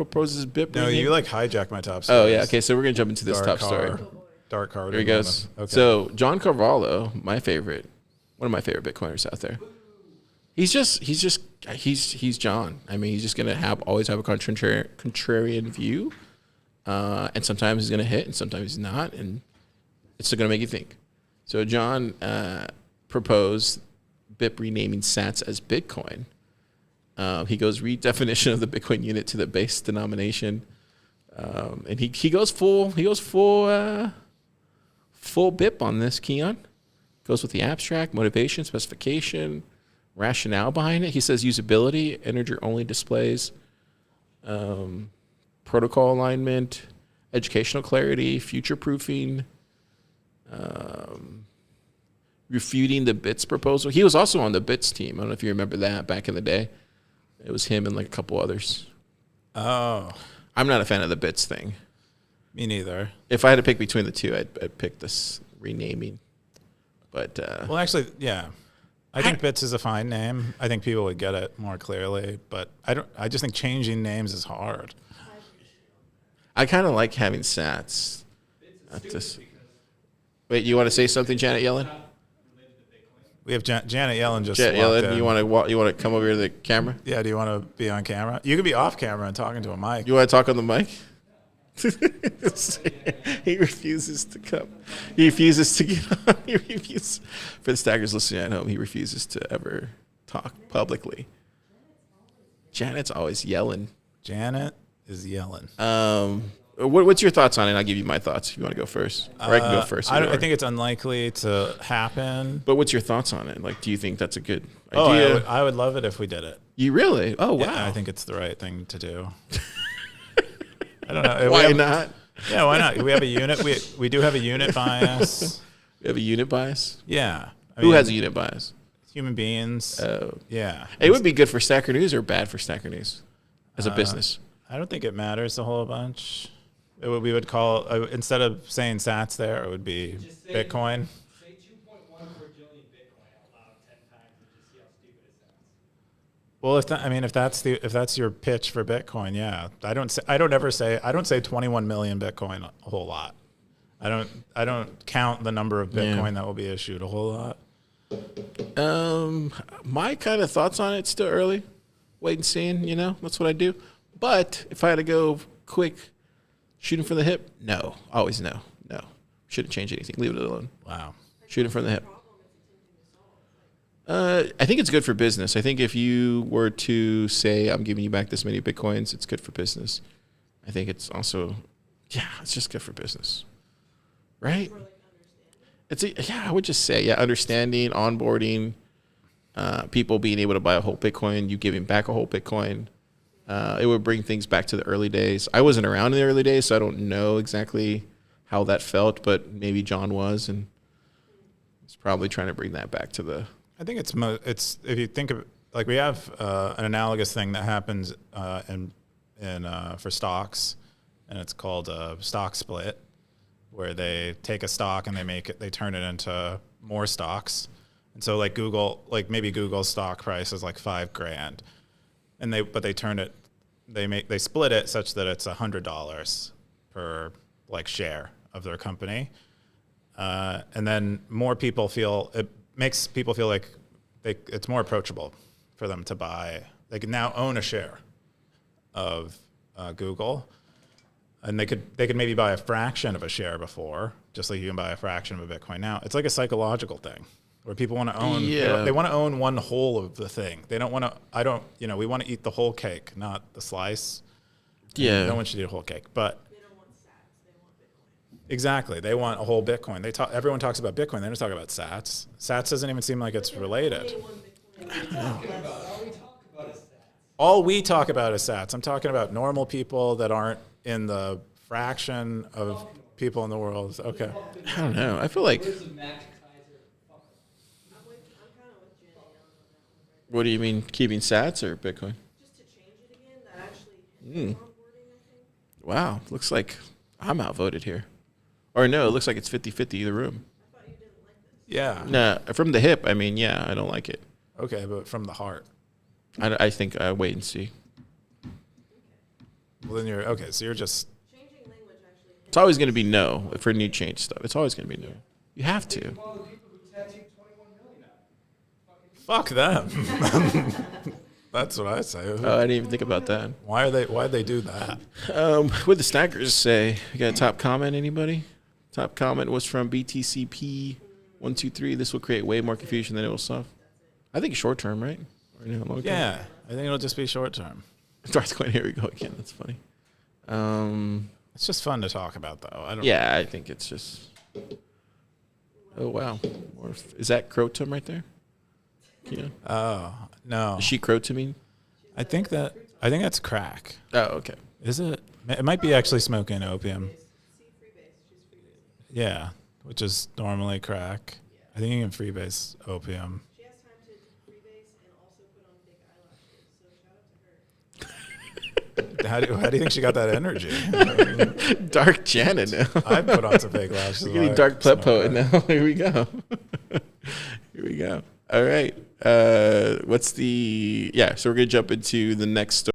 proposes BIP. No, rename? you like hijack my top story. Oh yeah. Okay, so we're gonna jump into this Dark top car. story. Dark car. Here he goes. Okay. So John Carvalho, one of my favorite Bitcoiners out there. He's John. I mean, he's just gonna always have a contrarian view, and sometimes he's gonna hit, and sometimes he's not, and it's still gonna make you think. So John proposed BIP renaming Sats as Bitcoin. He goes redefinition of the Bitcoin unit to the base denomination, and he goes full BIP on this. Keyan goes with the abstract, motivation, specification, rationale behind it. He says usability, integer-only displays, protocol alignment, educational clarity, future-proofing, refuting the BITS proposal. He was also on the BITS team. I don't know if you remember that back in the day. It was him and like a couple others. Oh. I'm not a fan of the BITS thing. Me neither. If I had to pick between the two, I'd pick this renaming. But well, actually, yeah. I think BITS is a fine name. I think people would get it more clearly, but I just think changing names is hard. I kind of like having Sats. Wait, you want to say something, Janet Yellen? We have Janet Yellen just Janet Yellen, you want to come over to the camera? Yeah, do you want to be on camera? You can be off camera and talking to a mic. You want to talk on the mic? He refuses to come. He refuses to get on. He refuses. For the stackers listening at home, he refuses to ever talk publicly. Janet's always yelling. Janet is yelling. What's your thoughts on it? I'll give you my thoughts if you want to go first. Or I can go first. I think it's unlikely to happen. But what's your thoughts on it? Like, do you think that's a good idea? Oh, I would love it if we did it. You really? Oh, wow. Yeah, I think it's the right thing to do. I don't know. Why not? Yeah, why not? We have a unit. We do have a unit bias. We have a unit bias? Yeah. Who has a unit bias? Human beings. Oh. Yeah. It would be good for Stacker.News or bad for Stacker.News as a business? I don't think it matters a whole bunch. We would call, instead of saying Sats there, it would be Bitcoin. Say 2.14 trillion Bitcoin out loud 10 times and just see how stupid it sounds. Well, if that's your pitch for Bitcoin, yeah. I don't say 21 million Bitcoin a whole lot. I don't count the number of Bitcoin that will be issued a whole lot. My kind of thoughts on it, still early. Wait and seeing, that's what I do. But if I had to go quick, shooting from the hip, no. Always no. No. Shouldn't change anything. Leave it alone. Wow. Shooting from the hip. I think it's good for business. I think if you were to say, I'm giving you back this many Bitcoins, it's good for business. I think it's also, it's just good for business. Right? I would just say, understanding, onboarding, people being able to buy a whole Bitcoin, you giving back a whole Bitcoin. It would bring things back to the early days. I wasn't around in the early days, so I don't know exactly how that felt, but maybe John was, and he's probably trying to bring that back to the... I think it's if you think of, like, we have an analogous thing that happens for stocks, and it's called a stock split, where they take a stock and they turn it into more stocks. And so like maybe Google's stock price is like $5,000, and they split it such that it's $100 per like share of their company. And then it makes people feel like it's more approachable for them to buy. They can now own a share of Google, and they could maybe buy a fraction of a share before, just like you can buy a fraction of a Bitcoin now. It's like a psychological thing where people want to own. Yeah. They want to own one whole of the thing. They don't want to. We want to eat the whole cake, not the slice. Yeah. No one should eat a whole cake, but. They don't want sats. They want Bitcoin. Exactly. They want a whole Bitcoin. Everyone talks about Bitcoin. They don't talk about Sats. Sats doesn't even seem like it's related. All we talk about is Sats. I'm talking about normal people that aren't in the fraction of people in the world. Okay. I don't know. I feel like... What do you mean, keeping Sats or Bitcoin? Just to change it again, that actually onboarding, I think. Wow. Looks like I'm outvoted here. Or no, it looks like it's 50-50 either room. I thought you didn't like this. Yeah. Nah, from the hip, I don't like it. Okay, but from the heart. I think I wait and see. Well, then you're okay. So you're just Changing language actually. It's always going to be no for new change stuff. It's always going to be no. You have to. One of the people who tattooed 21 million out. fuck them. That's what I say. Oh, I didn't even think about that. Why'd they do that? What did the Stackers say? You got a top comment, anybody? Top comment was from BTCP123. This will create way more confusion than it will solve. I think short term, right? Or no, long term? Yeah, I think it'll just be short term. Darth going, here we go again. That's funny. It's just fun to talk about, though. I don't. Yeah, I think it's just. Oh wow, is that Crotum right there? Yeah. Oh no. Is she Crotamine? I think that's crack. Oh, okay. Is it? It might be actually smoking opium. See, freebase. She's freebase. Yeah, which is normally crack. I think you can freebase opium. She has time to freebase and also put on fake eyelashes. So shout out to her. How do you think she got that energy? Dark Janet now. I put on some fake lashes. We're getting dark pleb poet now. Here we go. Here we go. All right. So we're gonna jump into the next story.